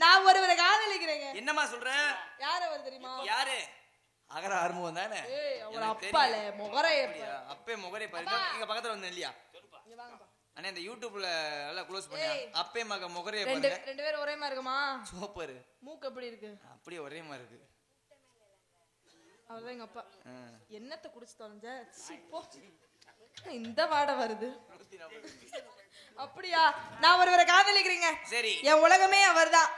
நான் ஒருவரை காதலிக்கிறேங்க. என்னமா சொல்ற? யார அவர் தெரியுமா? யாரு? அகர ஆர்முகம் தானே. அவர் அப்பால முகரே அப்பே முகரே பாரு. எங்க பக்கத்துல வந்து இல்லையா? இங்க வாங்கப்பா. அண்ணே இந்த யூடியூப்ல எல்லாம் க்ளோஸ் பண்ணியா? அப்பே மக முகரே பாருங்க. ரெண்டு பேரும் ஒரே மாதிரி இருக்குமா? சூப்பர். மூக்கு எப்படி இருக்கு? அப்படியே ஒரே மாதிரி இருக்கு. அவர்தான் எங்க அப்பா. என்னத்தை குடிச்சு தொலைஞ்ச? போ. இந்த வாடை வருது. அப்படியா? நான் ஒருவரை காதலிக்கிறீங்க. சரி. என் உலகமே அவர்தான்.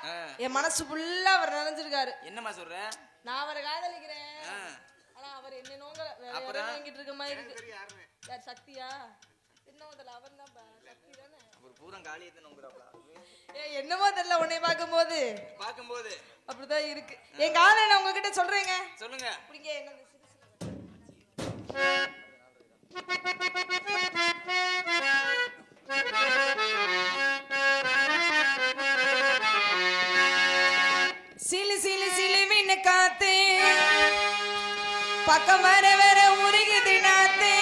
என் மனசு ஃபுல்லா அவர் நிறைஞ்சிருக்காரு. என்னமா சொல்ற? நான் அவரை காதலிக்கிறேன். ஆனா அவர் என்ன நோங்க வேற வாங்கிட்டு இருக்க மாதிரி இருக்கு. யார் சக்தியா? என்னமோதல அவர் தான் சக்தி தானே. அவர் பூரா காலியத்தை நோங்குறாப்ல. என்னமோ தெரியல உன்னை பாக்கும்போது அப்படிதான் இருக்கு. என் காதலை நான் உங்ககிட்ட சொல்றேங்க. சொல்லுங்க. அப்படிங்க என்ன சிலு சிலு சிலுவின்னு காத்து பக்கம் வர வர உருகுது நாத்து.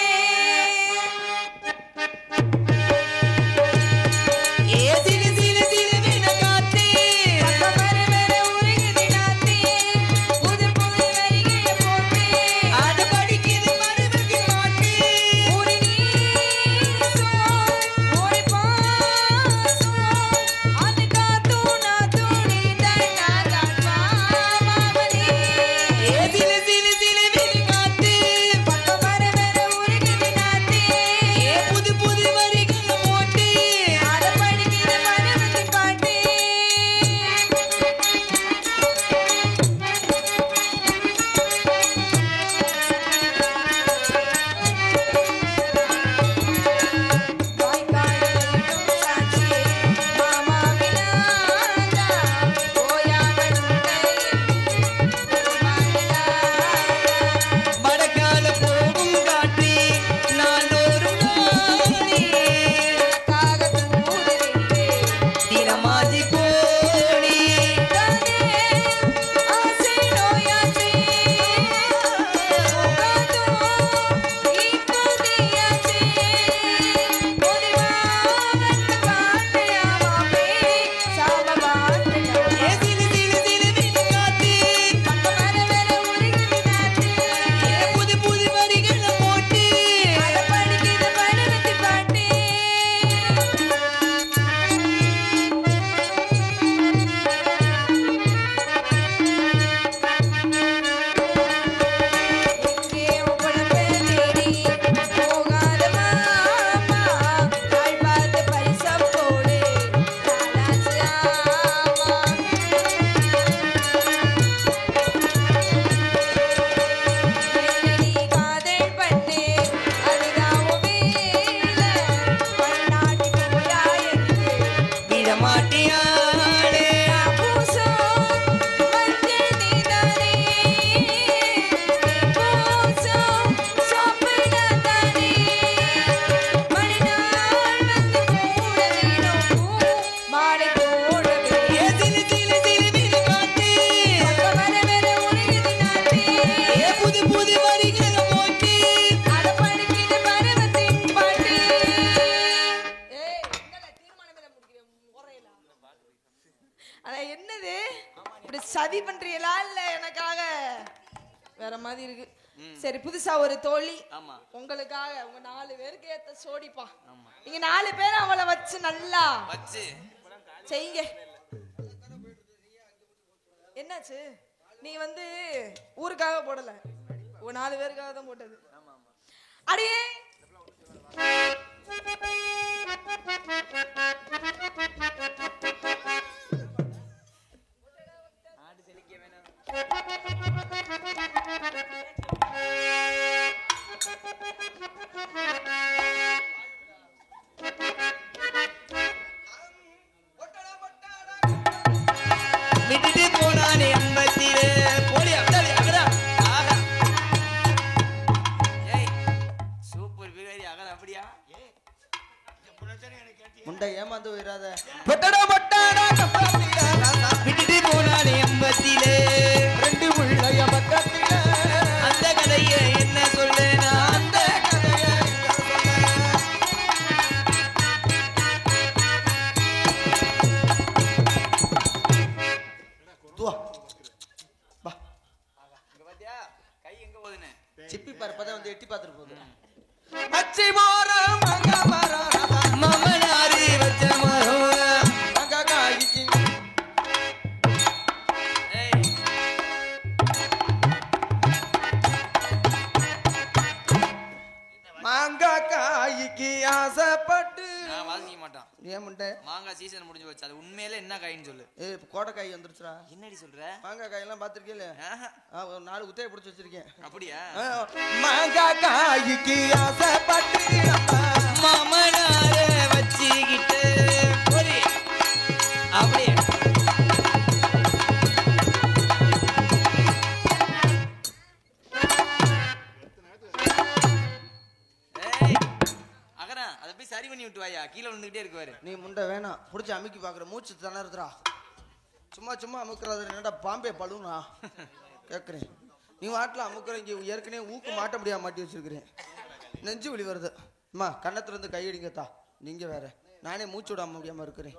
சதி பண்றீங்களா இல்ல எனக்காக வேற மாதிரி இருக்கு. சரி புதுசா ஒரு தோழி உங்களுக்காக உங்க 4 பேருக்கு ஏத்த சோடிப்பா. நீங்க 4 பேர் அவளை வச்சு நல்லா வச்சு செய்யுங்க. என்னாச்சு? நீ வந்து ஊருக்காக போடல, உங்க 4 பேருக்காக தான் போட்டது. அடியே முண்டை ஏமாந்து போயிடாத. விட்டுட்டு போனானே எம்பத்திலே 2 பிள்ளைய பக்கத்திலே அந்த கதையை என்ன சொல்லேனா அந்த கதையை ஏன் முண்டை மாங்காய் சீசன் முடிஞ்சு போச்சு. அது உண்மையில என்ன காயின்னு சொல்லு. கோடைக்காய் வந்துருச்சுடா. என்னடி சொல்ற? மாங்காய் காயெல்லாம் பாத்திருக்கீல்ல? ஒரு 4 குத்தையை பிடிச்சி வச்சிருக்கேன். அப்படியா? மாங்காய் காய்க்கு ஆசைப்பட்டு மாமனார வச்சுக்கிட்டு அப்படியே அதை போய் சரி பண்ணி விட்டு வாயா. கீழே விழுந்துகிட்டே இருக்குவாரு. நீ முண்டை வேணாம் பிடிச்சி அமுக்கி பாக்குற மூச்சு திணறுதுடா. சும்மா சும்மா அமுக்குறது என்னடா பாம்பே பழுனா கேட்குறேன். நீ வாட்டில் அமுக்குற இங்கே ஏற்கனவே ஊக்கு மாட்ட முடியாம மாட்டி வச்சிருக்கிறேன். நெஞ்சு வலி வருது. அம்மா கண்ணத்துல இருந்து கையடிங்கத்தா. நீங்க வேற நானே மூச்சு விடாம முடியாம இருக்கிறேன்.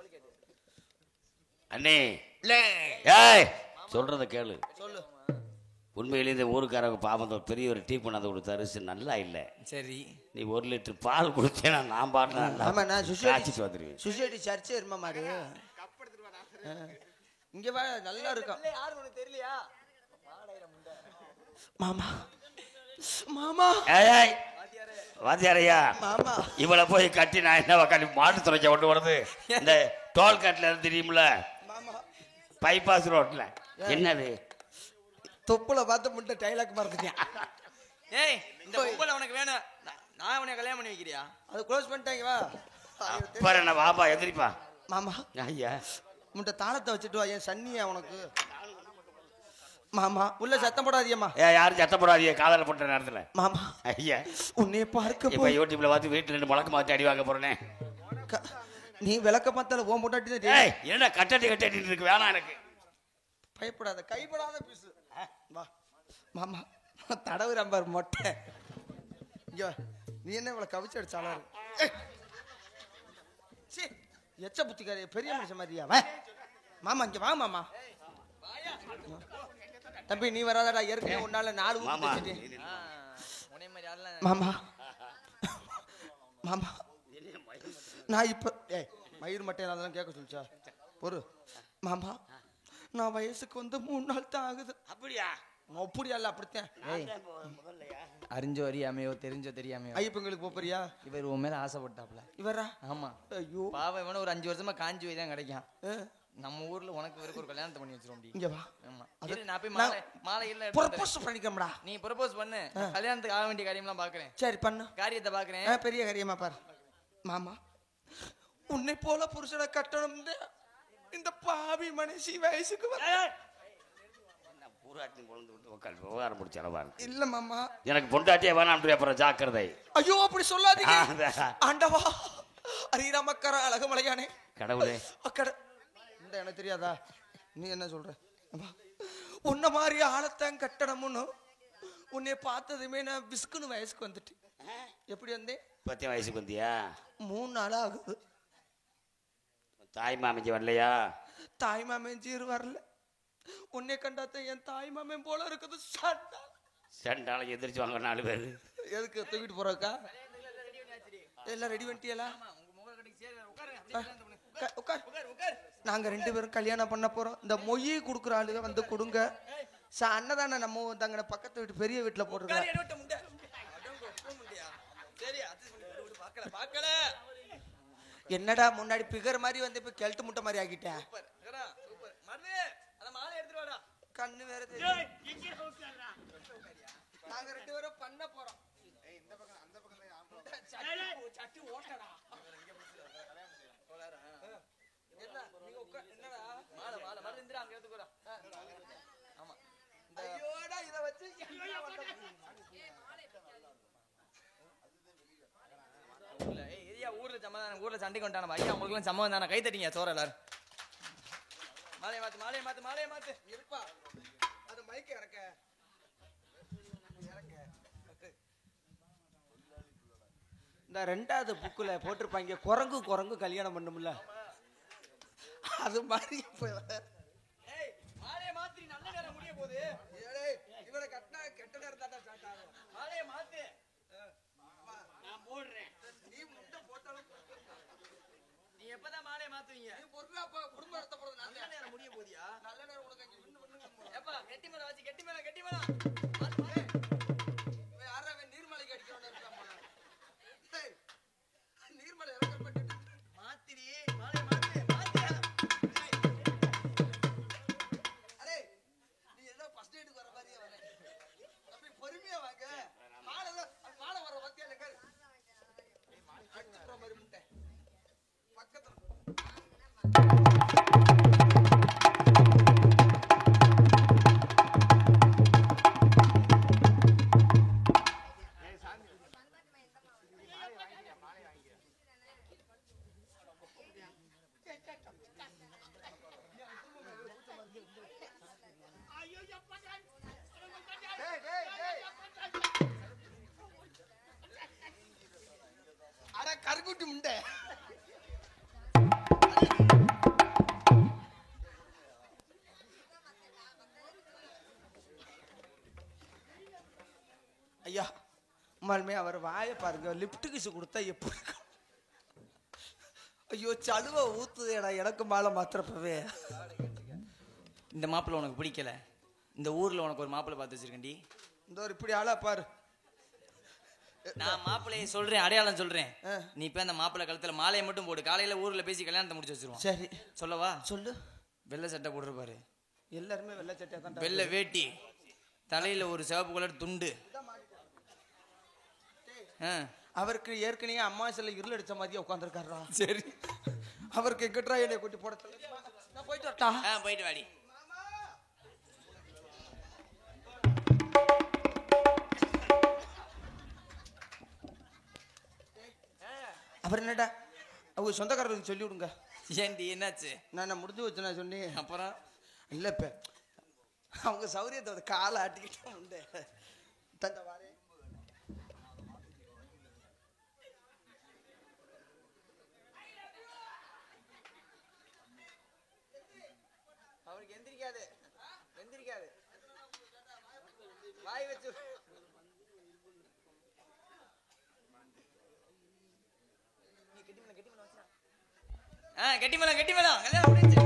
அண்ணே ஏய் சொல்றத கேளு. சொல்லு. உண்மையிலே இந்த ஊருக்காரங்க பாவம் பெரிய ஒரு டீ கொண்டாந்து கொடுத்தாரு. நல்லா இல்லை. சரி நீ 1 லிட்டர் பால் கொடுத்தேன்னா நான் பாடுறேன். ஆமா நான் சுஷேடிச்சு வந்துருவேன். சுஷேடி சர்ச்சே இருமா மாடு இங்க வா நல்லா இருக்கும். தெரியலையா மாமா மாமா ஏய் வாத்தியாரையா மாமா இவளை போய் கட்டி நான் என்ன கட்டி மாட்டு துறைக்க கொண்டு வருது. இந்த டோல் கட்ல இருந்து தெரியுமில மாமா பைபாஸ் ரோட்ல என்னது தொப்புல பார்த்து முட்டை டைலாக் மறந்துட்டேன். ஏய் இந்த பொம்பளை உனக்கு வேணும். நான் உன்னை கல்யாணம் பண்ணி வைக்கிறியா? அது க்ளோஸ் பண்ணிட்டாங்க. வா பாரு என்ன வாப்பா எதிரிப்பா. மாமா ஐயா முட்டை தாளத்தை வச்சுட்டு வா. என் சன்னியா உனக்கு மாமா உள்ள சத்தம் போடாதியம்மா. யாரும் சத்தம் போடாதீங்க காதல போட்ட நேரத்துல. மாமா ஐயா உன்னை பார்க்க இப்ப யூடியூப்ல பார்த்து வீட்டுல 2 முழக்க மாத்தி அடி வாங்க போறேனே. நீ விளக்க பார்த்தால ஓம் போட்டாட்டி ஏய் என்ன கட்டட்டி இருக்கு வேணாம் எனக்கு. பயப்படாத கைப்படாத பீசு. வா மாமா தடவு நம்பர் மொட்டை. இங்க நீ என்ன இவ்வளவு கவிச்சு அடிச்சாலும் எச்ச புத்திக்காரி பெரிய மனுஷன் மாதிரியா? மாமா இங்க வா மாமா. தம்பி நீ வராதடா. ஏற்கனவே உன்னால 4 ஊத்தி மாமா. மாமா நான் இப்ப மயிர் மட்டையில அதெல்லாம் கேட்க சொல்லிச்சா பொறு. மாமா நான் வயசுக்கு வந்து 3 நாள் தான் ஆகுது. அப்படியா? அப்படியா? இல்ல அப்படித்தான். அறிஞ்சோ அறியாமையோ தெரிஞ்சோ தெரியாமையோ ஐயப்பங்களுக்கு போறியா? இவர் உன் மேல ஆசைப்பட்டாப்ல. இவரா? ஆமா. ஐயோ பாவம் இவன ஒரு 5 வருஷமா காஞ்சி போய் தான் கிடைக்கும். நம்ம ஊர்ல உனக்கு வேற ஒரு கல்யாணத்தை பண்ணி வச்சிரோம். இங்க வா. ஆமா நான் போய் மாலை இல்ல ப்ரோபோஸ் பண்ணிக்கம்டா. நீ ப்ரோபோஸ் பண்ணு. கல்யாணத்துக்கு ஆக வேண்டிய காரியம்லாம் பாக்குறேன். சரி பண்ணு. காரியத்தை பாக்குறேன். பெரிய காரியமா பாரு. மாமா உன்னை போல புருஷனை கட்டணும் இந்த பாவி மனுஷி வயசுக்கு விவகாரம் முடிச்சா இல்ல மாமா. எனக்கு பொண்டாட்டியே வேணாம். அப்புறம் ஜாக்கிரதை. ஐயோ அப்படி சொல்லாதீங்க ஆண்டவா. அரிராமக்கர அழகுமலையானே கடவுளே. அக்கட இந்த எனக்கு தெரியாதா? நீ என்ன சொல்ற? உன்ன மாதிரி ஆளத்தான் கட்டணம்னு உன்னை பார்த்ததுமே நான் விஸ்குன்னு வயசுக்கு வந்துட்டு. எப்படி வந்தேன்? 10 வயசுக்கு வந்தியா? 3 நாளா ஆகுது. தாய் மாமிக்கு வரலையா? தாய் மாமன் சீர் வரல. உன்னை கண்டாத்த என் தாய் மாமன் போல இருக்குது. சண்டால எதிர்த்து வாங்க 4 பேர். எதுக்கு தூக்கிட்டு போறக்கா? எல்லாம் ரெடி பண்ணிட்டியலா? நாங்க 2 பேரும் கல்யாணம் பண்ண போறோம். இந்த மொய் குடுக்குற ஆளுங்க வந்து கொடுங்க. அண்ணதானே நம்ம தங்க பக்கத்து வீட்டு பெரிய வீட்டுல போட்டுருக்காங்க. என்னடா முன்னாடி பிகர் மாதிரி வந்து இப்ப கெல்ட்டு முட்டை மாதிரி ஆகிட்டேன். கண்ணு வேற தெரியும். நாங்க 2 பேரும் பண்ண போறோம். சட்டி ஓட்டடா. என்னடா மாலை மாலை மாலை இந்திரா அங்க எடுத்து போறா. ஆமா ஐயோடா இத வச்சு ஊர்ல சமாதானம். ஊர்ல சண்டை கொண்டான ஐயா உங்களுக்கு சம்பவம் தானே. கை தட்டிங்க சோற எல்லாரும். மாலையை மாத்து மாலையை மாத்து மாலையை மாத்து. இருப்பா அது மைக்க இறக்க. இந்த 2வது புக்குல போட்டிருப்பாங்க குரங்கு குரங்கு கல்யாணம் பண்ணும்ல. அது மாதிரி மாலையை மாத்தி நல்ல நேரம் முடிய போகுது. இவனை கட்டினா கெட்ட நேரம் தான் ஸ்டார்ட் ஆகும். மாலையை மாத்து. நான் போடுறேன். நீ முட்டை போட்டாலும் நீ எப்பதான் மாலையை மாத்துவீங்க? நீ பொறுப்பாப்பா குடும்பம் நடத்த போறது. நல்ல நேரம் முடிய போதியா? நல்ல நேரம் உனக்கு இங்க விண்ணு பண்ணுங்க. ஏப்பா கெட்டி மேல வச்சு கெட்டி மேல கெட்டி மேல யாரா நீர்மலைக்கு அடிக்கிறவன இருக்கான் போல. நீர்மலை இறக்கப்பட்டு மாத்திரி உண்மையாலுமே அவர் வாயை பாருங்க, லிப்ட் கிஸ் கொடுத்தா எப்படி இருக்கும்? ஐயோ சலுவை ஊத்துதேடா எனக்கு மாலை மாத்திரப்பவே. இந்த மாப்பிள்ளை உனக்கு பிடிக்கல, இந்த ஊர்ல உனக்கு ஒரு மாப்பிள்ளை பார்த்து வச்சிருக்கேன்டி. இந்த ஒரு இப்படி ஆளா பாரு. நான் மாப்பிள்ளையை சொல்றேன், அடையாளம் சொல்றேன். நீ இப்ப அந்த மாப்பிள்ளை கழுத்துல மாலையை மட்டும் போடு. காலையில ஊர்ல பேசி கல்யாணத்தை முடிச்சு வச்சிருவோம். சரி சொல்லவா? சொல்லு. வெள்ளை சட்டை போடுறப்பாரு, எல்லாருமே வெள்ளை சட்டையா தான். வெள்ளை வேட்டி, தலையில ஒரு சிவப்பு கலர் துண்டு. அவருக்கு ஏற்கனவே அம்மா சில இருள் அடிச்ச மாதிரியே உட்காந்துருக்காரா. சரி, அவருக்கு எக்கட்ரா என்னை கூட்டி போட சொல்லு. நான் போயிட்டு வரட்டா? போயிட்டு வாடி. அவர் என்னடா அவங்க சொந்தக்காரருக்கு சொல்லி விடுங்க. ஏன்டி என்னாச்சு? நான் முடிஞ்சு வச்சு நான் சொன்னேன். அப்புறம் இல்ல இப்ப அவங்க சௌரியத்தோட காலை ஆட்டிக்கிட்டு உண்டு. தந்த வாரே அவருக்கு எந்திரிக்காது, எந்திரிக்காது, வாய் வச்சு கெட்டி மேளம், கெட்டி மேளம், கல்யாணம் முடிஞ்சு.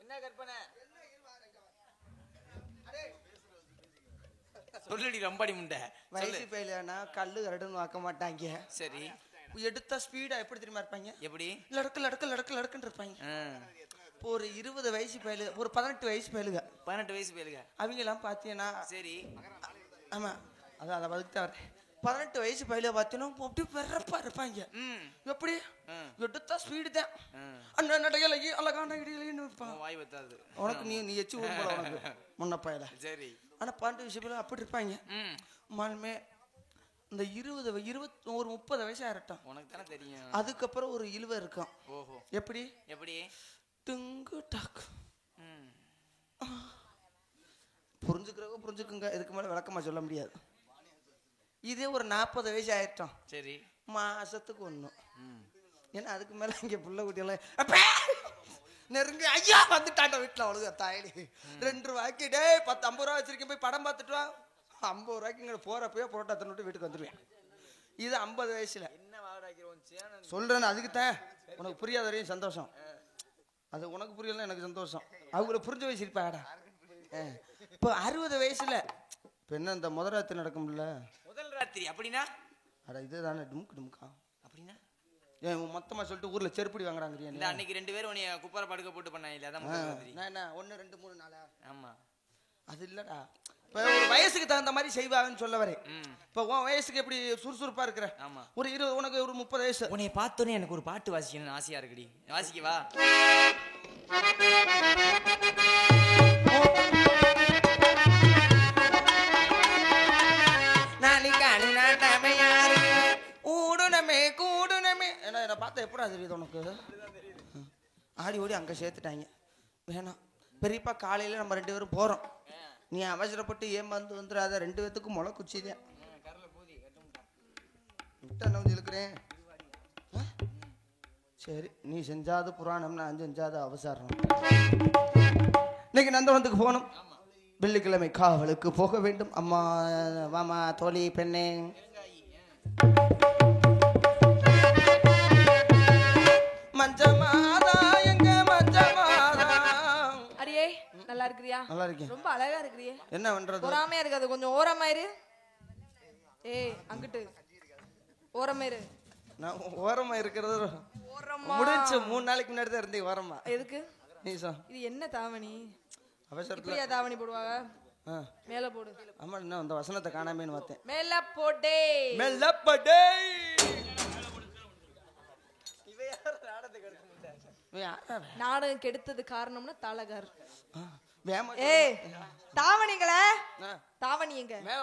என்ன கற்பனை சொல்லடி ரம்பாடி முண்டை. வயசு பையனா கல்லு கரடுன்னு வாக்க மாட்டாங்க. சரி, எடுத்தா ஸ்பீடா எப்படி தெரியுமா இருப்பாங்க? எப்படி? லடக்கு லடக்கு லடக்கு லடக்குன்னு இருப்பாங்க. ஒரு 20 வயசு பயலு, ஒரு 18 வயசு பயலுக, 18 வயசு பயலுக அவங்க எல்லாம் பாத்தீங்கன்னா. சரி, ஆமா அதான் அதை வகுத்தாரு. 18 வயசு பையில பாத்தீங்கன்னா அப்படி பெறப்பா இருப்பாங்க. எப்படி எடுத்தா ஸ்பீடு தான். அந்த நடையில அழகான இடையில வாய் வத்தாது உனக்கு. நீ எச்சு ஊர் போல உனக்கு முன்ன பையல. சரி, ஆனா 12 வயசு பையில அப்படி இருப்பாங்க. மாலுமே இந்த 20 ஒரு 30 வயசு ஆயிரட்டும், உனக்கு தானே தெரியும். அதுக்கப்புறம் ஒரு 20 இருக்கும். ஓஹோ, எப்படி? எப்படி? டிங்கு டாக்கு. புரிஞ்சுக்கிறவங்க புரிஞ்சுக்குங்க, இதுக்கு மேல விளக்கமா சொல்ல முடியாது. இதே ஒரு 40 வயசு ஆயிட்டோம். சரி, மாசத்துக்கு ஒண்ணும். ஏன்னா அதுக்கு மேல இங்க புள்ள குட்டியெல்லாம் நெருங்கி ஐயா வந்துட்டாண்ட வீட்டுல அவ்வளவு தாயடி 2 ரூபாய்க்கு டே 50 ரூபா வச்சிருக்கேன் போய் படம் பார்த்துட்டு வா. 50 ரூபாய்க்கு இங்க போறப்பயே புரோட்டா தந்துட்டு வீட்டுக்கு வந்துருவேன். இது 50 வயசுல சொல்றேன்னு. அதுக்கு தான் உனக்கு புரியாத வரையும் சந்தோஷம். அது உனக்கு புரியல, எனக்கு சந்தோஷம். அவங்கள புரிஞ்ச வயசு இருப்பாடா. இப்போ 60 வயசுல இப்போ என்ன இந்த முதல் ராத்திரி நடக்கும்ல? முதல் ராத்திரி அப்படின்னா அட இதுதானே டுமுக்கு டுமுக்கா. அப்படின்னா ஏன் மொத்தமா சொல்லிட்டு ஊர்ல செருப்படி வாங்குறாங்க. இந்த அன்னைக்கு 2 பேரும் உன்னை குப்பார படுக்க போட்டு பண்ணாங்க. அதான் முதல் ராத்திரி. என்ன 1 2 3 4? ஆமா, அது இல்லடா. இப்போ ஒரு வயசுக்கு தகுந்த மாதிரி செய்வாங்கன்னு சொல்ல வரேன். இப்போ உன் வயசுக்கு எப்படி சுறுசுறுப்பா இருக்கிற? ஆமா. ஒரு 20 உனக்கு ஒரு 30 வயசு. உன்னை பார்த்தோன்னே எனக்கு ஒரு பாட்டு வாசிக்கணும்னு ஆசையா இருக்குடி. வாசிக்கவா? ஊடுனமே கூடுனமே. என்ன பார்த்தா எப்படா தெரியுது உனக்கு? ஆடி ஓடி அங்க சேர்த்துட்டாங்க. வேணாம் பெரியப்பா, காலையில நம்ம 2 பேரும் போறோம். நீ அவசரப்பட்டு ஏமாந்து வந்துடாத. 2 பேத்துக்கும் முளை குச்சிதான் இழுக்கிறேன். சரி, நீ செஞ்சாது புராணம், நான் செஞ்சாது அவசரம். இன்னைக்கு நந்தவனத்துக்கு போகணும். வெள்ளிக்கிழமை காவலுக்கு போக வேண்டும். அம்மா வாமா தோழி பெண்ணே. மஞ்சமாதா எங்க மஞ்சமாதா. அடியே நல்லா இருக்கிறியா? நல்லா இருக்கேன். ரொம்ப அழகா இருக்கிறியே. என்ன பண்றது? ஓராமையா இருக்காது, கொஞ்சம் ஓரமாயிரு. ஏய் அங்கிட்டு ஓரமா இரு. நான் ஓரமா இருக்கிறது ஓரமா முடிச்சு 3 நாளைக்கு முன்னாடி தான் இருந்தேன் ஓரமா. எதுக்கு? நீ சொல். இது என்ன தாவணி? அவசரத்துல இப்படியா தாவணி போடுவாங்க? மேல போடு. ஆமா, இன்னும் அந்த வசனத்தை காணாமேன்னு பார்த்தேன். மேல போடே. மேல போடே. நாடகம் கெடுத்தது காரணம்னா தலகர். ஏய் தாவணிங்களே, தாவணி எங்க? மேல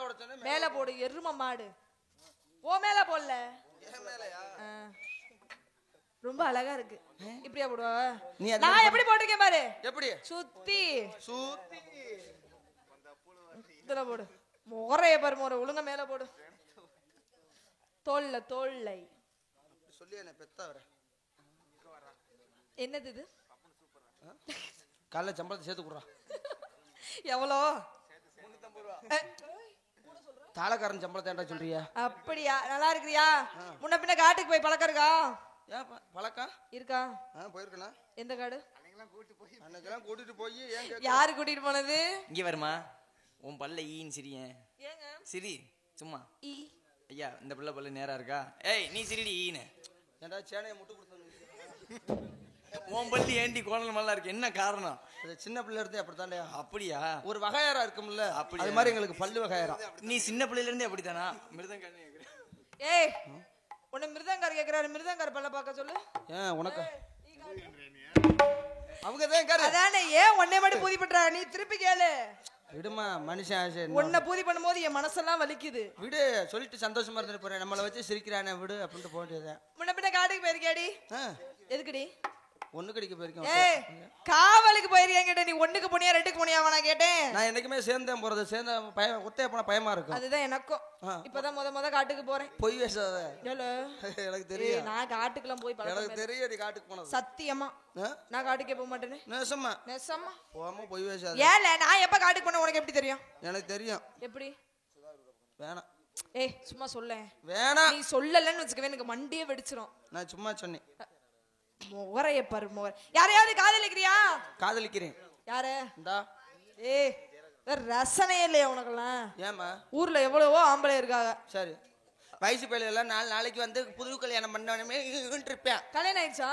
மேல போடு. எரும மாடு ஓ மேல போடல. ரொம்ப அழகா இருக்கு. இப்படியா போடுவா? நான் எப்படி போட்டிருக்கேன் பாரு. எப்படி? சுத்தி சுத்தி இதுல போடு. முகரைய பாரு, முறை ஒழுங்கா மேல போடு. தோல்லை சொல்லி என்ன பெத்த வர என்னது இது? காலைல சம்பளத்தை சேர்த்து கொடுறா. எவ்வளோ? தாளக்காரன் சம்பளத்தை ஏன்டா சொல்றியா? அப்படியா? நல்லா இருக்கிறியா? முன்ன பின்ன காட்டுக்கு போய் பழக்கம் இருக்கா? ஏன் பழக்கம் இருக்கா? போயிருக்கா? எந்த காடு? அன்னைக்கெல்லாம் கூட்டிட்டு போய் யாரு கூட்டிட்டு போனது? இங்க வருமா உன் பல்ல ஈன்னு சிரியன். ஏங்க சிரி சும்மா. ஈ ஐயா இந்த பிள்ளை பல்லு நேரா இருக்கா? ஏய் நீ சிரிடி ஈன்னு. ஏன்டா சேனையை முட்டு கொடுத்து உன் பல்லு ஏண்டி கோணல் மல்லா இருக்கு, என்ன காரணம்? சின்ன பிள்ளை இருந்தே அப்படித்தாண்டா. அப்படியா? ஒரு வகையாரா இருக்கும்ல, அப்படி அது மாதிரி எங்களுக்கு பல்லு வகையாரா. நீ சின்ன பிள்ளைல இருந்தே அப்படித்தானா? மிருதங்க ஏய் உன்னை மிருதங்கார் கேக்குறாரு, மிருதங்கார் பல்ல பார்க்க சொல்லு. ஏன் உனக்கு அவங்க தான் காரு. அதானே, ஏன் உன்னை மட்டும் பூதி பண்ற? நீ திருப்பி கேளு. விடுமா மனுஷன், உன்னை பூதி பண்ணும்போது என் மனசெல்லாம் வலிக்குது. விடு, சொல்லிட்டு சந்தோஷமா இருந்துட்டு போறேன். நம்மளை வச்சு சிரிக்கிறானே விடு அப்படின்ட்டு போக வேண்டியதுதான். முன்ன பின்ன காட்டுக்கு போயிருக்கியாடி? எதுக்குடி? ஒண்ணு கடிக்க போயிருக்கேன். ஏய் காவலுக்கு போயிருக்கேன். நீ ஒண்ணுக்கு போனியா ரெண்டுக்கு போனியா நான் கேட்டேன். நான் என்னைக்குமே சேர்ந்தேன் போறது, சேர்ந்த ஒத்தைய போனா பயமா இருக்கும். அதுதான் எனக்கும். இப்பதான் முத காட்டுக்கு போறேன். பொய் பேசாத. எனக்கு தெரியும். நான் காட்டுக்குலாம் போய் எனக்கு தெரியும் நீ காட்டுக்கு போனது. சத்தியமா நான் காட்டுக்கே போக மாட்டேனே. நெசமா நெசமா போகாம பொய் பேசாத. ஏல நான் எப்ப காட்டுக்கு போன உனக்கு எப்படி தெரியும்? எனக்கு தெரியும். எப்படி? வேணாம். ஏய் சும்மா சொல்லேன். வேணாம். நீ சொல்லலன்னு வச்சுக்கவே எனக்கு மண்டியே வெடிச்சிரும். நான் சும்மா சொன்னேன். முகரைய பாரு முகர. யாரையாவது காதலிக்கிறியா? காதலிக்கிறேன். யாரு? இந்தா. ஏய் ரசனையே இல்லையா உனக்கெல்லாம்? ஏமா ஊர்ல எவ்வளவோ ஆம்பளை இருக்காங்க. சரி, வயசு பையில எல்லாம் நாளைக்கு வந்து புது கல்யாணம் பண்ணவே இருப்பேன். கல்யாணம் ஆயிடுச்சா?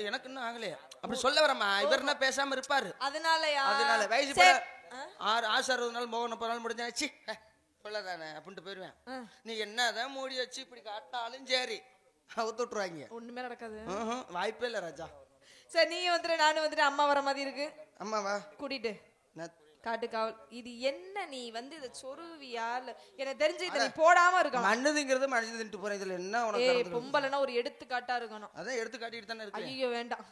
எனக்கு இன்னும் ஆகலையா? அப்படி சொல்ல வரமா? இவர் என்ன பேசாம இருப்பாரு. அதனாலயா? அதனால வயசு பையில 60 நாள் 30 நாள் முடிஞ்சாச்சு சொல்லதானே அப்படின்ட்டு போயிருவேன். நீ என்னதான் மூடி வச்சு இப்படி காட்டினாலும் சரி அவுத்து விட்டுருவாங்க. ஒண்ணுமே நடக்காது. வாய்ப்பே இல்ல ராஜா. சரி நீ வந்துட்டு நானும் வந்துட்டு அம்மா வர மாதிரி இருக்கு. அம்மாவா கூட்டிட்டு காட்டு காவல். இது என்ன நீ வந்து இத சொருவியா? எனக்கு தெரிஞ்சு இத நீ போடாம இருக்கணும். மண்ணுதுங்கிறது மனுஷன் தின்ட்டு போறேன். இதுல என்ன உனக்கு? ஏய் பொம்பளைனா ஒரு எடுத்துக்காட்டா இருக்கணும். அதான் எடுத்து காட்டிட்டு தானே இருக்கு. ஐயோ வேண்டாம்.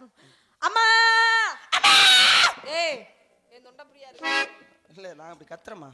அம்மா ஏய் என் தொண்டை புரியா இருக்கு. இல்ல நான் அப்படி கத்துறமா.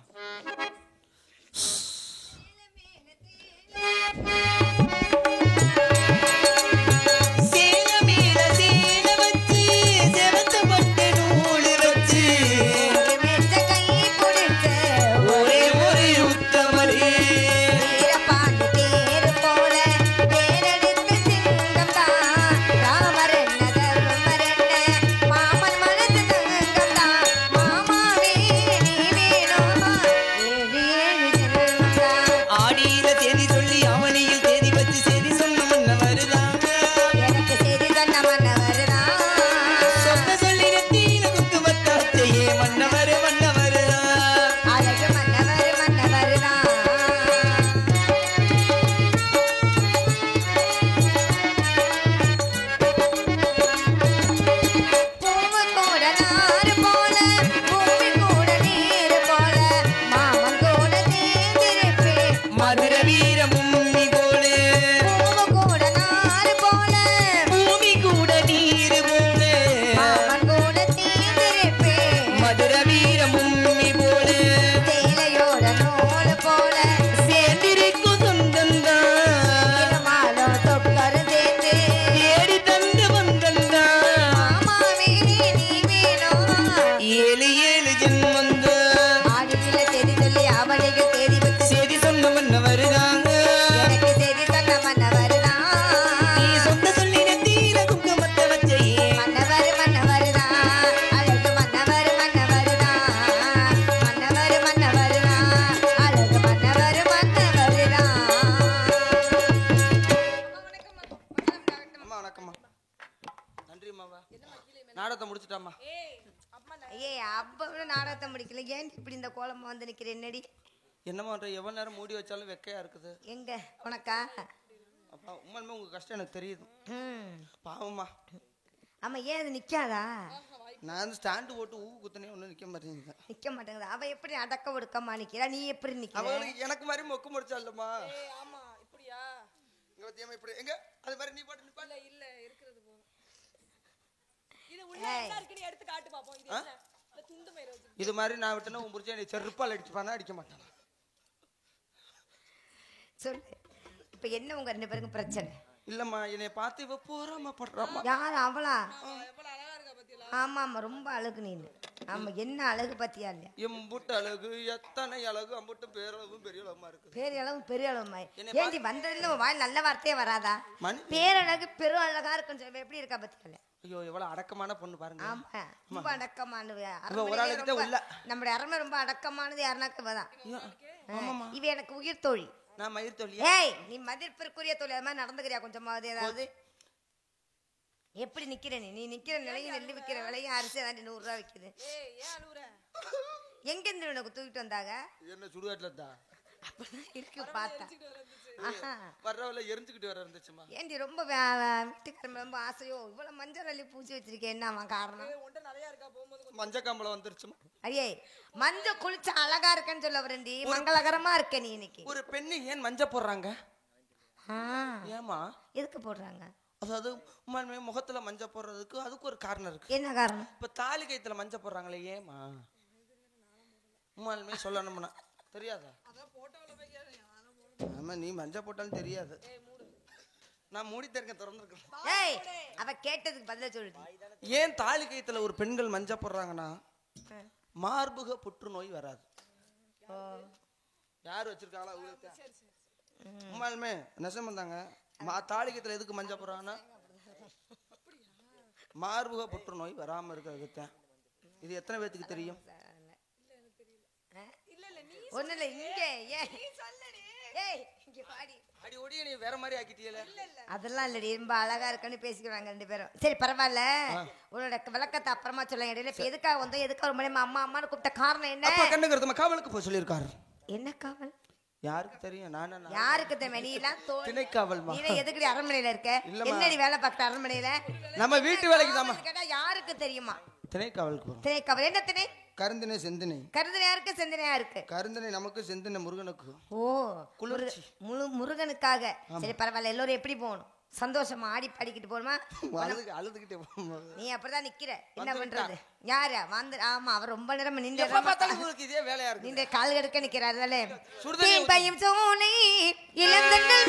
நாடகத்தை முடிச்சிட்டாமா. ஏய் அப்ப நாடகத்தை முடிக்கல, ஏன் இப்படி இந்த கோலமா வந்து நிக்கிற? என்னடி என்னமா எவ்வளவு நேரம் மூடி வச்சாலும் வெக்கையா இருக்குது. எங்க உனக்கா? அப்பா உண்மையுமே உங்க கஷ்டம் எனக்கு தெரியுது. பாவமா. ஆமா ஏன் அது நிக்காதா? நான் வந்து ஸ்டாண்டு போட்டு ஊ குத்துனே ஒண்ணு நிக்க மாட்டேங்குது. நிக்க மாட்டேங்குது. அவ எப்படி அடக்க ஒடுக்கமா நிக்கிறா, நீ எப்படி நிக்கிற? அவளுக்கு எனக்கு மாதிரி மொக்கு முடிச்சா இல்லம்மா. ஆமா இப்படியா? இங்க வத்தியமா இப்படி எங்க அது மாதிரி நீ போட்டு நிப்பா. இல்ல இல்ல இருக்குது போதும். இது உள்ள என்ன இருக்கு நீ எடுத்து காட்டு பாப்போம். இது என்ன? இந்த துண்டு மயிர வச்சு. இது மாதிரி நான் விட்டனா உன் புடிச்ச நீ செருப்பால அடிச்சுப்பானா? அடிக்க மாட்டானா? சொல்லு. இப்ப என்ன உங்க 2 பேருக்கும் பிரச்சனை? இல்லம்மா என்னை பார்த்து இவ போறாம படுறாமா. யார் அவளா? ஆமா ஆமா ரொம்ப அழகு நீ. ஆமா என்ன அழகு பத்தியா இல்லையா? எம்புட்டு அழகு எத்தனை அழகு அம்புட்டு பேரளவும் பெரிய அளவுமா இருக்கு. பெரிய அளவு ஏண்டி வந்ததுல வாய் நல்ல வார்த்தையே வராதா? பேரழகு பெரு அழகா இருக்கும் சொல்ல எப்படி இருக்கா பத்தியா? ஐயோ எவ்வளவு அடக்கமான பொண்ணு பாருங்க. ஆமா ரொம்ப அடக்கமானது. ஒரு ஆளுக்கிட்ட உள்ள நம்முடைய அரமை ரொம்ப அடக்கமானது யாருனாக்க இவதான். இவ எனக்கு உயிர் தோழி. நான் மயிர் தோழி. ஏய் நீ மதிப்பிற்குரிய தோழி. அது மாதிரி நடந்துக்கிறியா கொஞ்சமாவது? ஏதாவது எப்படி நிக்கிற நீ நிக்கிற நிலையும் நெல்லு விக்கிற விலையும் அரிசி தான் 100 ரூபா விக்குது. எங்க இருந்து உனக்கு தூக்கிட்டு வந்தாங்க? என்ன சுடுகாட்டுல தான் அப்பதான் இருக்கு பார்த்தா. வர்றவள எரிஞ்சுக்கிட்டு வர இருந்துச்சுமா. ஏண்டி ரொம்ப வீட்டுக்காரங்க ரொம்ப ஆசையோ இவ்வளவு மஞ்சள் அள்ளி பூச்சி வச்சிருக்கேன் என்னமா காரணம்? மஞ்ச காம்பளம் வந்துருச்சுமா. ஐயே மஞ்ச குளிச்ச அழகா இருக்கேன்னு சொல்ல வரேன்டி. மங்களகரமா இருக்க நீ இன்னைக்கு. ஒரு பெண்ணு ஏன் மஞ்ச போடுறாங்க? ஏமா எதுக்கு போடுறாங்க? அதாவது உண்மையுமே முகத்துல மஞ்ச போடுறதுக்கு அதுக்கு ஒரு காரணம் இருக்கு. என்ன காரணம்? இப்ப தாலி கயித்துல மஞ்ச போடுறாங்களே ஏமா? உண்மையுமே சொல்லணும்னா தெரியாதா? ஆமா நீ மஞ்ச போட்டாலும் தெரியாது. நான் மூடி தெரிக்க திறந்துருக்கேன். ஏய் அவ கேட்டதுக்கு பதிலா சொல்லுடி. ஏன் தாலி கயித்துல ஒரு பெண்கள் மஞ்ச போடுறாங்கன்னா மார்பக புற்றுநோய் வராது. யாரு வச்சிருக்காங்களா உங்களுக்கு? உண்மையுமே நெசம் வந்தாங்க. தாலி கயித்துல எதுக்கு மஞ்ச போடுறாங்கன்னா மார்பக புற்றுநோய் வராம இருக்கிறதுக்கு. இது எத்தனை பேத்துக்கு தெரியும்? ஒண்ணு இல்ல இங்க ஏய் இங்க பாடி அடி ஓடி நீ வேற மாதிரி ஆக்கிட்டியல. அதெல்லாம் இல்லடி ரொம்ப அழகா இருக்குன்னு பேசிக்கிறாங்க 2 பேரும். சரி பரவாயில்ல உன்னோட விளக்கத்தை அப்புறமா சொல்ல. இடையில இப்ப எதுக்காக வந்தோம் எதுக்காக ஒரு மணி அம்மா அம்மான்னு கூப்பிட்ட காரணம் என்ன? அப்பா கண்ணுங்கிறது காவலுக்கு போய் சொல்லியிருக்காரு. என்ன காவல்? யாருக்கு தெரியும்? நானா யாருக்கு தெரியும்? நீ எல்லாம் திணைக்காவல். நீ எதுக்குடி அரண்மனையில இருக்க? என்னடி வேலை பார்க்க அரண்மனையில? நம்ம வீட்டு வேலைக்கு தான் கேட்டா யாருக்கு தெரியுமா? திணைக்காவலுக்கு. திணைக்காவல் என்ன திணை? கருந்தினை செந்தினை. கருந்தினையா இருக்கு செந்தினையா இருக்கு? கருந்தினை நமக்கு செந்தினை முருகனுக்கு. ஓ குளிர்ச்சி முருகனுக்காக. சரி பரவாயில்ல எல்லாரும் எப்படி போகணும்? சந்தோஷமா ஆடி பாடிக்கிட்டு போணுமா? அழுதுகிட்டே நீ அப்படிதான் நிக்கிற என்ன பண்றது? யாரு வந்து? ஆமா அவர் ரொம்ப நேரம் நின்று இதே வேலையா இருக்கு. நீங்க கால் கெடுக்க நிக்கிறாரு. பையும் சோனை இளந்தங்கள்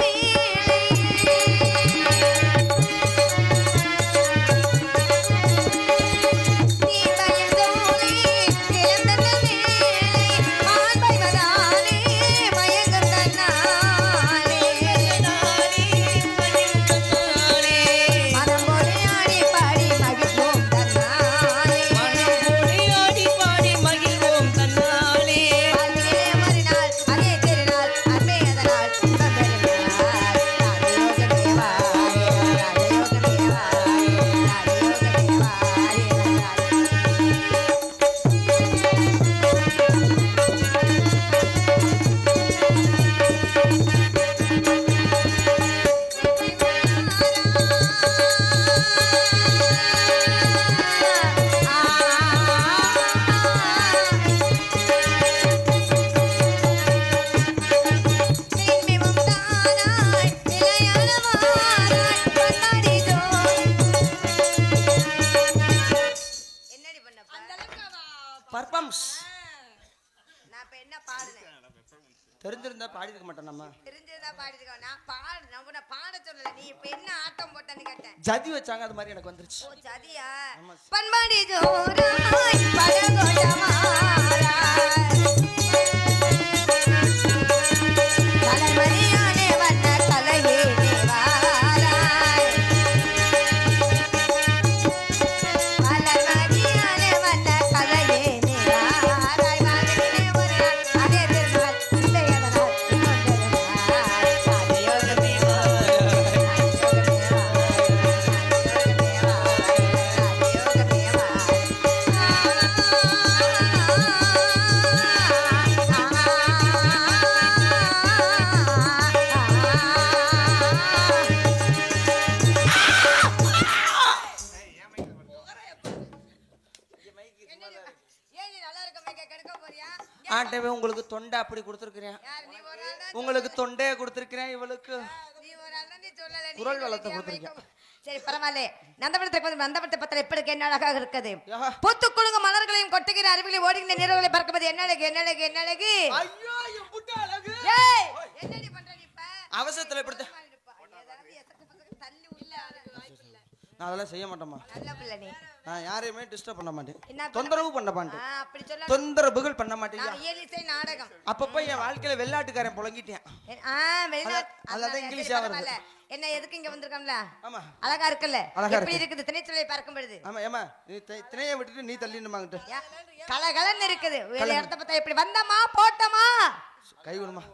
தெரிஞ்சிருந்தா பாடி இருக்க மாட்டோம். நம்ம தெரிஞ்சிருந்தா பாடி இருக்கோம். நான் பாட சொல்லல. நீ இப்ப என்ன ஆட்டம் போட்டேன்னு கேட்டேன். ஜதி வச்சாங்க அது மாதிரி எனக்கு வந்துருச்சு. ஓ ஜதியா? பண்பாடி ஜோராய் படகோட்டமாரா கலமணியானே வண்ண கலையே தேவாராய் கலமணியானே வண்ண கலையே தேவாராய் வாங்கினே ஒரு நாள் அதே திருநாள் இல்லை அதனால் ஆண்டவே உங்களுக்கு தொண்டை அப்படி கொடுத்துருக்கிறேன். உங்களுக்கு தொண்டையை கொடுத்துருக்கிறேன். இவளுக்கு குரல் வளத்தை கொடுத்துருக்கேன். சரி பரவாயில்ல. நந்தவனத்துக்கு வந்து நந்தவனத்தை பத்திர எப்படி இருக்கு? என்ன அழகாக இருக்குது. பூத்து குலுங்க மலர்களையும் கொட்டுகிற அருவிகளை ஓடுகிற நீர்களை பறக்குவது என்ன அழகு என்ன அழகு என்ன அழகு. ஐயோ என் புட்ட அழகு. ஏய் என்னடி பண்ற நீ இப்ப? அவசரத்துல இப்படித்தான் நான் அதெல்லாம் செய்ய மாட்டேம்மா. நல்ல பிள்ளை நீ. நான் யாரையுமே டிஸ்டர்ப் பண்ண மாட்டேன், என்ன தொந்தரவு பண்ண மாட்டேன், அப்படி சொல்ல தொந்தரவுகள் பண்ண மாட்டேன். நான் இயலிசை நாடகம் அப்பப்ப என் வாழ்க்கையில வெள்ளாட்டுக்காரன் புழங்கிட்டேன். அதான் இங்கிலீஷா வருது. என்ன எதுக்கு இங்க வந்திருக்கோம்ல? ஆமா அழகா இருக்குல்ல? அழகா எப்படி இருக்கு. இருக்குது திணைச்சலை பார்க்கும் பொழுது? ஆமா ஏமா நீ திணையை விட்டுட்டு நீ தள்ளினுமாங்கிட்ட கலகலன்னு இருக்குது. வேலை இடத்த பார்த்தா எப்படி வந்தமா போட்டமா? கை விடுமா,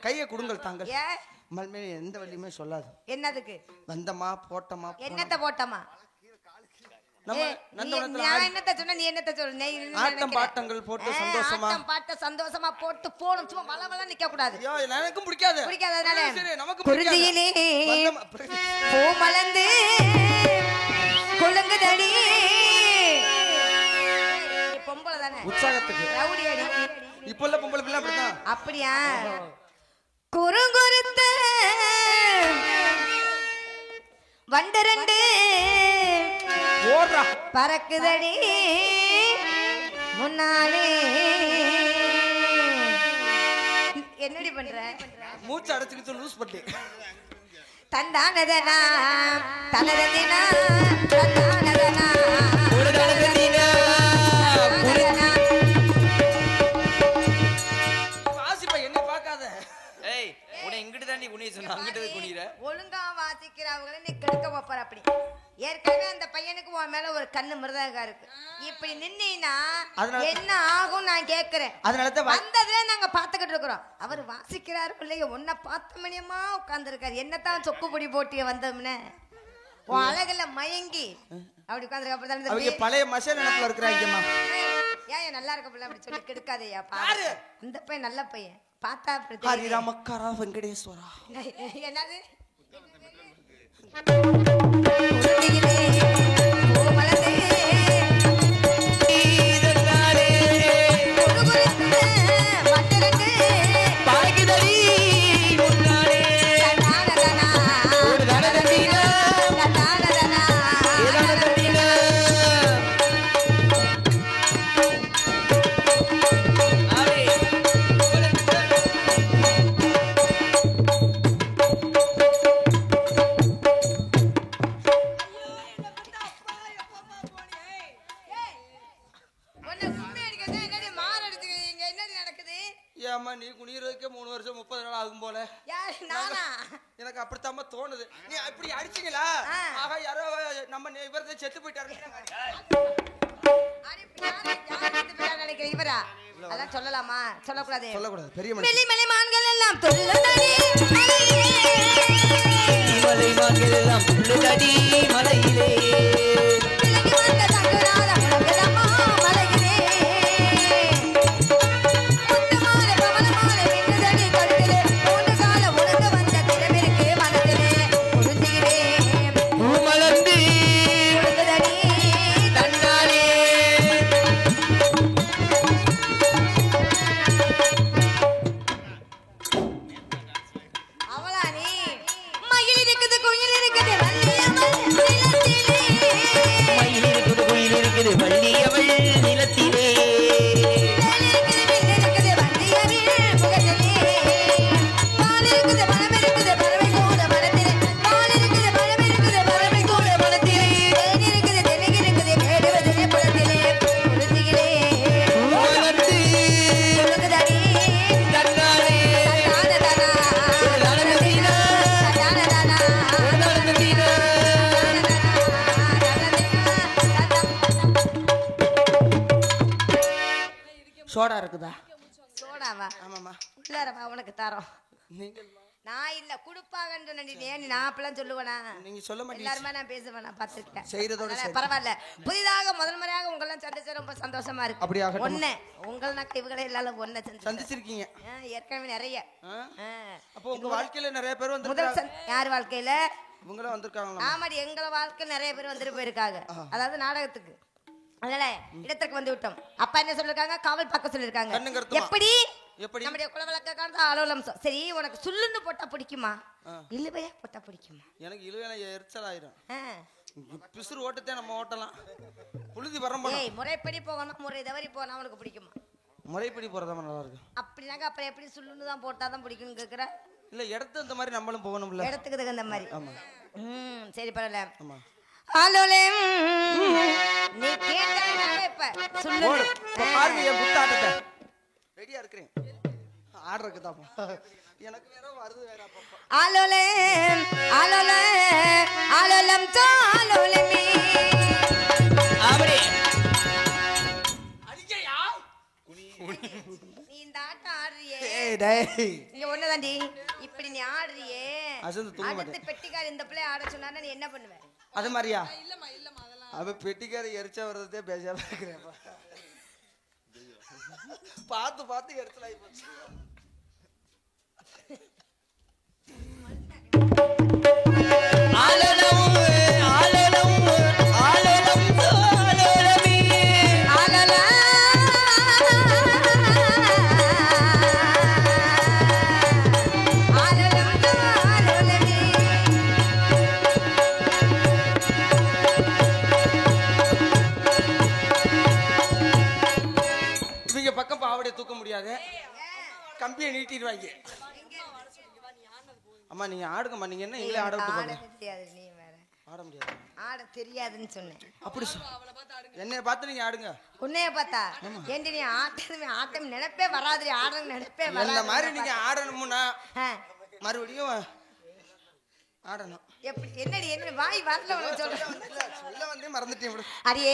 கையை கொடுங்கள் தாங்கள். ஏ மல்மே எந்த வழியுமே சொல்லாது. என்னதுக்கு? வந்தமா போட்டமா என்னத்த போட்டமா? நம்ம நந்தவனத்துல நான் என்னத்த சொன்ன, நீ என்னத்த சொல்ற? ஆட்டம் பாட்டங்கள் போட்டு சந்தோஷமா ஆட்டம் பாட்ட சந்தோஷமா போட்டு போணும். சும்மா வளவள நிக்க கூடாது. ஐயோ எனக்கும் பிடிக்காது. பிடிக்காதனால சரி நமக்கு குறிஞ்சியிலே பூ மலர்ந்து குலுங்குதடி. பொம்பளை தானே உற்சாகத்துக்கு ரவுடி அடி. இப்ப உள்ள பொம்பளை பிள்ளை அப்படிதான். அப்படியா? குறுங்குறுத்த வண்டரண்டு ஓடுறா பறக்குதடி முன்னாலே. என்னடி பண்ற? மூச்சு அடைச்சுக்கிட்டு லூஸ் பண்ணி தந்தானதனா தனதனா தந்தானதனா வாசிப்பா என்ன பார்க்காத. ஏய் உன்னை இங்கிட்டு தாண்டி குனிய சொன்ன, அங்கிட்டு குனிற. ஒழுங்கா வாசிக்கிறவங்கள நீ கெடுக்க வைப்பார். அப்படி ஏற்கனவே அந்த பையனுக்கு உன் மேல ஒரு கண்ணு மிருதங்கா இருக்கு. இப்படி நின்னா என்ன ஆகும் நான் கேக்குறேன். அதனாலதான் வந்ததுல நாங்க பாத்துக்கிட்டு இருக்கிறோம். அவர் வாசிக்கிறாரு பிள்ளைங்க ஒன்ன 10 மணியமா உட்கார்ந்து இருக்காரு. என்னத்தான் சொக்கு பொடி போட்டிய வந்தோம்னு உன் அழகுல மயங்கி அப்படி உட்கார்ந்து. அவங்க பழைய மசேல் நினைப்புல இருக்கிறாங்கம்மா. ஏன் நல்லா இருக்க பிள்ளை அப்படி சொல்லி கெடுக்காதேயா. பாரு இந்த பையன் நல்ல பையன். பார்த்தா ஹரிராமக்காரா வெங்கடேஸ்வரா. என்னது நீ குனிறதுக்கே 3 வருஷம் 30 நாள் ஆகும் போல. எனக்கு அப்படித்தாம தோணுது. நீ இப்படி அடிச்சீங்களா? ஆக யாரோ நம்ம இவரது செத்து போயிட்டாரு. இவரா? அதான் சொல்லலாமா? சொல்லக்கூடாது. சொல்லக்கூடாது. பெரிய மெலி மெலி மான்கள் எல்லாம் துள்ளுதடி மலை மான்கள் எல்லாம் துள்ளுதடி மலையிலே. சோடா இருக்குதா? சோடாவா? ஆமாமா. உள்ளாரவா உனக்கு தரோம். நான் இல்ல குடுப்பாங்கன்னு சொன்னேன். நான் அப்பெல்லாம் சொல்லுவேனா? நீங்க சொல்ல மாட்டீங்க. எல்லாருமே நான் பேசுவேன். நான் பார்த்துக்கிட்டேன். செய்யறதோட பரவாயில்ல. புதிதாக முதல் முறையாக உங்களெல்லாம் சந்திச்ச ரொம்ப சந்தோஷமா இருக்கு. அப்படியாக ஒண்ணு உங்கள இவங்களே எல்லாரும் ஒண்ணு சந்திச்சிருக்கீங்க. ஏற்கனவே நிறைய. அப்போ உங்க வாழ்க்கையில நிறைய பேர் வந்து முதல் யார் வாழ்க்கையில? உங்களே வந்திருக்காங்களா? ஆமாடி எங்கள வாழ்க்கை நிறைய பேர் வந்துட்டு போயிருக்காங்க. அதாவது நாடகத்துக்கு. அதனால இடத்துக்கு வந்து விட்டோம். அப்பா என்ன சொல்லிருக்காங்க? காவல் பார்க்க சொல்லிருக்காங்க. எப்படி? எப்படி நம்முடைய குலவழக்க காண்ற அலுவலம். சரி உனக்கு சுள்ளுன்னு போட்டா பிடிக்குமா இழுவையா போட்டா பிடிக்குமா? எனக்கு இழுவையா எரிச்சல் ஆயிரும். பிசுறு ஓட்டத்தே நம்ம ஓட்டலாம். புழுதி வரம்பா. ஏய் முறைப்படி போகணும். முறை தவறி போனா உனக்கு பிடிக்குமா? முறைப்படி போறதா நல்லா இருக்கு. அப்படினாக்க அப்புறம் எப்படி சுள்ளுன்னு தான் போட்டாதான் பிடிக்கும்னு கேக்குற? இல்ல இடத்து இந்த மாதிரி நம்மளும் போகணும்ல. இடத்துக்கு தகுந்த மாதிரி. ஆமா. சரி பரவாயில்ல. ஆமா. ஆலோலே நீ கேட்டாலே இப்ப சொல்லு. பாருங்க என் புத்த ஆட்டத்தை. ரெடியா இருக்கிறேன். ஆர்டருக்கு தான். எனக்கு வேற வருது வேற அப்பப்ப. ஆலோலே ஆலோலே ஆலோலம் சாலோலே மீ. அப்படி நீ இந்த ஆட்டம் ஆடுறியே. ஏய் டேய். நீ ஒண்ணுதாண்டி. இப்படி நீ ஆடுறியே. அசந்து தூங்க மாட்டேன். அடுத்து பெட்டிக்கார இந்த பிள்ளை ஆட சொன்னானே நீ என்ன பண்ணுவ? அது மாதிரியா? இல்லம்மா அதெல்லாம். அவ பெட்டிக்கார எரிச்சா வர்றதே பேசாம இருக்கிறேன். பார்த்து பார்த்து எரிச்சலாகி போச்சு. இவங்க பக்கம் பாவடைய தூக்க முடியாது. கம்பியை நீட்டிடுவாங்க. அம்மா நீங்க ஆடுங்கம்மா. நீங்க என்ன எங்களை ஆட விட்டு போங்க. தெரியாது நீ வேற. ஆட முடியாது. ஆட தெரியாதுன்னு சொன்னேன். அப்படி என்னைய பார்த்து நீங்க ஆடுங்க. உன்னைய பார்த்தா ஏண்டி நீ ஆட்டம் நினைப்பே வராது. ஆடுறது நினைப்பே வராது. இந்த மாதிரி நீங்க ஆடணும்னா மறுபடியும் ஆடணும். எப்படி என்னடி என்ன வாய் வரல உனக்கு சொல்றேன். சொல்ல வந்தே மறந்துட்டேன். அடியே